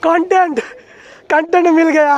Content मिल गया।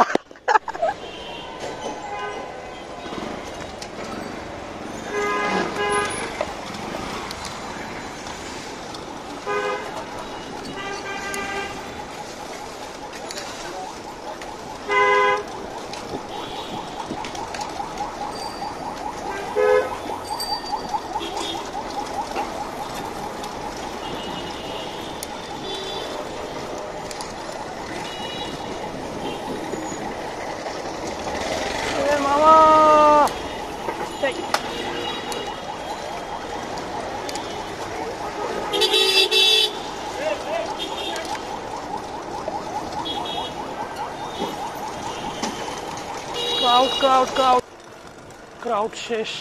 Crowd shesh.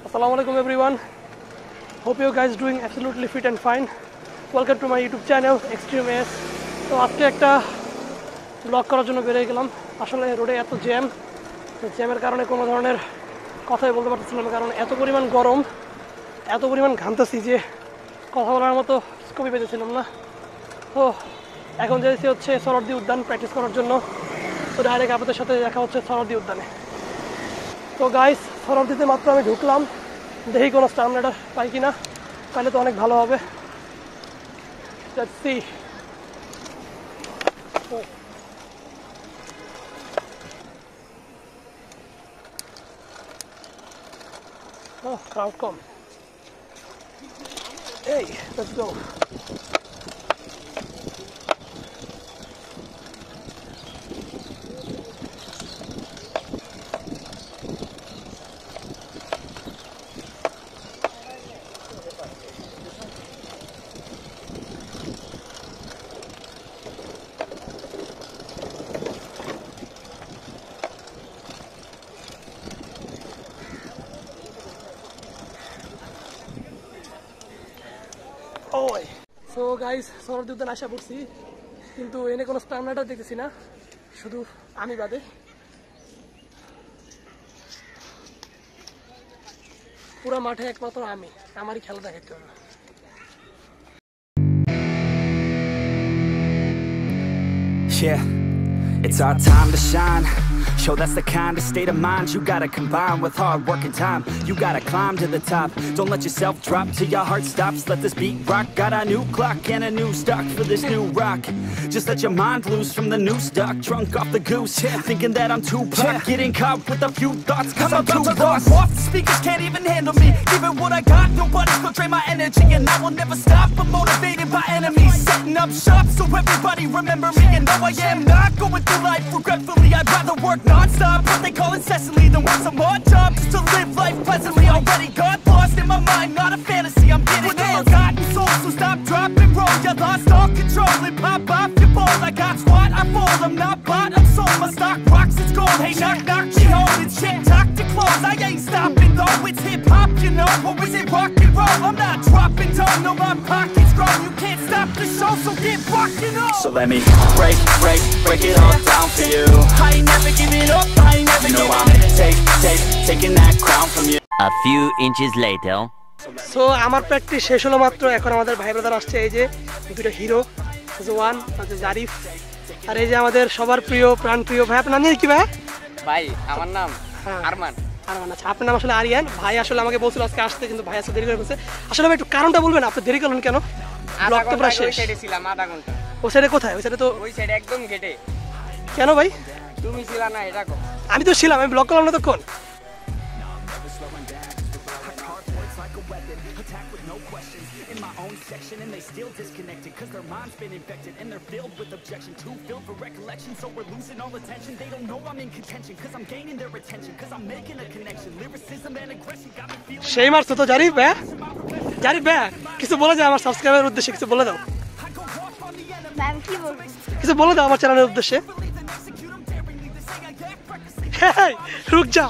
Assalamualaikum everyone. Hope you guys doing absolutely fit and fine. Welcome to my YouTube channel Extreme S. তো আজকে একটা blog করার জন্য বেরিয়ে গেলাম। আসলে রোডে এত জ্যামের কারণে কোনো ধরনের কথাই বলতে পারতেছিলাম না, কারণ এত পরিমাণ গরম, এত পরিমাণ ঘামতেছি যে কথা বলার মতো স্কোপই পেতেছিলাম না। তো এখন যাচ্ছি হচ্ছে সরোয়ার্দী উদ্যান প্র্যাকটিস করার জন্য। তো ডাইরেক্ট আপনাদের সাথে দেখা হচ্ছে সরোয়ার্দী উদ্যানে। তো গাইস, সরোয়ার্দীতে মাত্র আমি ঢুকলাম, দেখি কোনো স্টার রাইডার পাই কিনা, তাহলে তো অনেক ভালো হবে। Let's see. Oh, crowd come. Hey, let's go. So guys, Suhrawardy উদ্যান আশা করছি, কিন্তু এনে কোনো স্টার রাইডার দেখতেছি না, শুধু আমি বাদে। পুরো মাঠে একমাত্র আমারই খেলা দেখাইতে হবে। Yeah, it's our time to shine. Show that's the kind of state of mind you gotta combine with hard work and time. You gotta climb to the top. Don't let yourself drop till your heart stops. Let this beat rock. Got a new clock and a new stock for this new rock. Just let your mind loose from the new stock. Drunk off the goose, thinking that I'm too pop. Getting caught with a few thoughts cause I'm too lost. Off the speakers can't even handle me. Giving what I got, nobody's gonna drain my energy. And I will never stop, I'm motivated by enemies. Setting up shop so everybody remember me. And though I am not going through life regretfully, I'd rather work non-stop, what they call incessantly, than work some more job just to live life pleasantly. Already got lost in my mind, not a fantasy, I'm getting with a forgotten soul, so stop, drop, and roll. You lost all control and pop off your ball. I got squat, I fold, I'm not bought, I'm sold. My stock rocks, it's gold. Hey, knock, knock, she holding shit, talk to close. I ain't stopping though, it's hip-hop, you know. Or is it rock and roll? I'm not dropping down, no, my pocket's grown. You can't stop the show, so get rockin' on. So let me break it all down for you. I ain't never giving up, I ain't never giving up. Taking that crown from you. A few inches later. So আমার practice শেষ হলো মাত্র। এখন আমাদের ভাই brother আসছে, এই যে দুটো হিরো, জোয়ান, জারিফ, আর এই যে আমাদের সবার প্রিয় প্রাণ প্রিয় ভাই। আপনার নাম কি ভাই? ভাই আমার নাম আরমান। আরমান, আচ্ছা। আপনার নাম আসলে আরিয়ান। ভাই আসলে আমাকে বলছিল আজকে আসতে, কিন্তু ভাই আজকে দেরি করে ফেলছে। আসলে ভাই একটু কারণটা বলবেন, আপনি দেরি করলেন কেন? ব্লগ তো প্রায় শেষ। ছিলাম আধা ঘন্টা। ওই সাইডে কোথায়? ওই সাইডে তো, ওই সাইডে একদম গেটে। কেন ভাই? তুমি ছিলা না, এটা কো। আমি তো ছিলাম, আমি ব্লগ করলাম না তখন। And they still disconnected cause their mind's been infected and they're filled with objection, too filled for recollection, so we're losing all attention. They don't know I'm in contention cause I'm gaining their attention, cause I'm making a connection. Lyricism and aggression got me feeling সেই মারছো তো জারিফ ভাই। জারিফ ভাই কিছু বলে দাও আমার সাবস্ক্রাইবারের উদ্দেশ্যে, কিছু বলে দাও। আমি কি বলবো? কিছু বলে দাও আমার চ্যানেলের উদ্দেশ্যে। হেই রুক যা।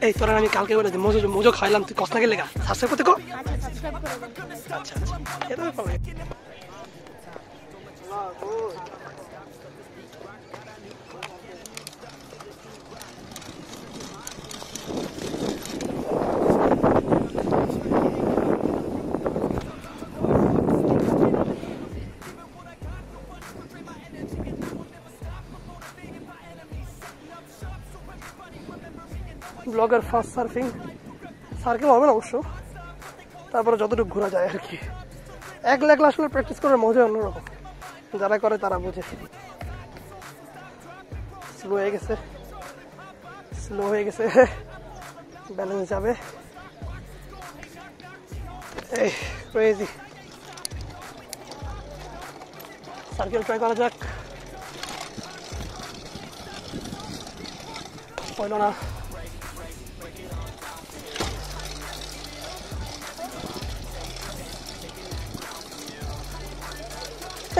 এই তোরা আমি কালকে বলে যে মোজো খাইলাম, তুই কষ্ট লাগে লেগা সাবস্ক্রাইব করতে কো। আচ্ছা আচ্ছা, এটা পাবে। ব্লগের ফার্স্ট সার্ফিং, সার্কেল হবে না অবশ্য, তারপরে যতটুকু ঘোরা যায় আর কি। একলা একলা আসলে প্র্যাকটিস করার মজা অন্যরকম, যারা করে তারা বোঝে। স্লো হয়ে গেছে, ব্যালেন্স যাবে। এই ক্রেজি, সার্কেল ট্রাই করা যাক। হইল না।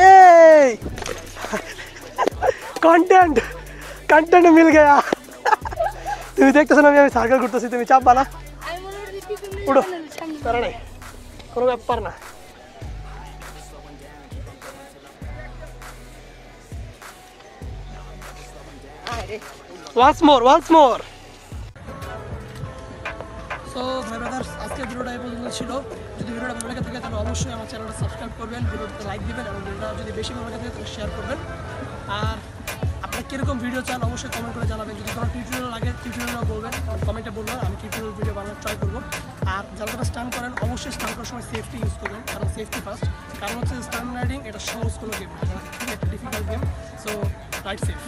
এই কন্টেন্ট মিল গয়া। তুমি দেখতেছো না আমি সার্কেল ঘুরতেছি, তুমি চাপবা না? উঠো, তারা নাই, কোনো ব্যাপার না। Once more. সো ভাই ব্রাদার্স, আজকের ভিডিওটা এই পর্যন্ত ছিল। যদি ভিডিওটা ভালো লেগে থাকে তাহলে অবশ্যই আমার চ্যানেলটা সাবস্ক্রাইব করবেন, ভিডিওতে লাইক দিবেন এবং ভিডিওটা যদি বেশি ভালো লাগে তাহলে শেয়ার করবেন। আর আপনারা কীরকম ভিডিও চান অবশ্যই কমেন্ট করে জানাবেন। যদি কোনো টিউটোরিয়াল লাগে টিউটোরিয়াল বলবেন, কমেন্টে বলবেন, আমি টিউটোরিয়াল ভিডিও বানানোর ট্রাই করবো। আর যারা যারা স্টান্ট করেন অবশ্যই স্টান্ট করার সময় সেফটি ইউজ করবেন, কারণ সেফটি ফার্স্ট। কারণ হচ্ছে স্টান্ট রাইডিং এটা সহজ কোনো গেম, এটা একটা difficult game. So ride safe.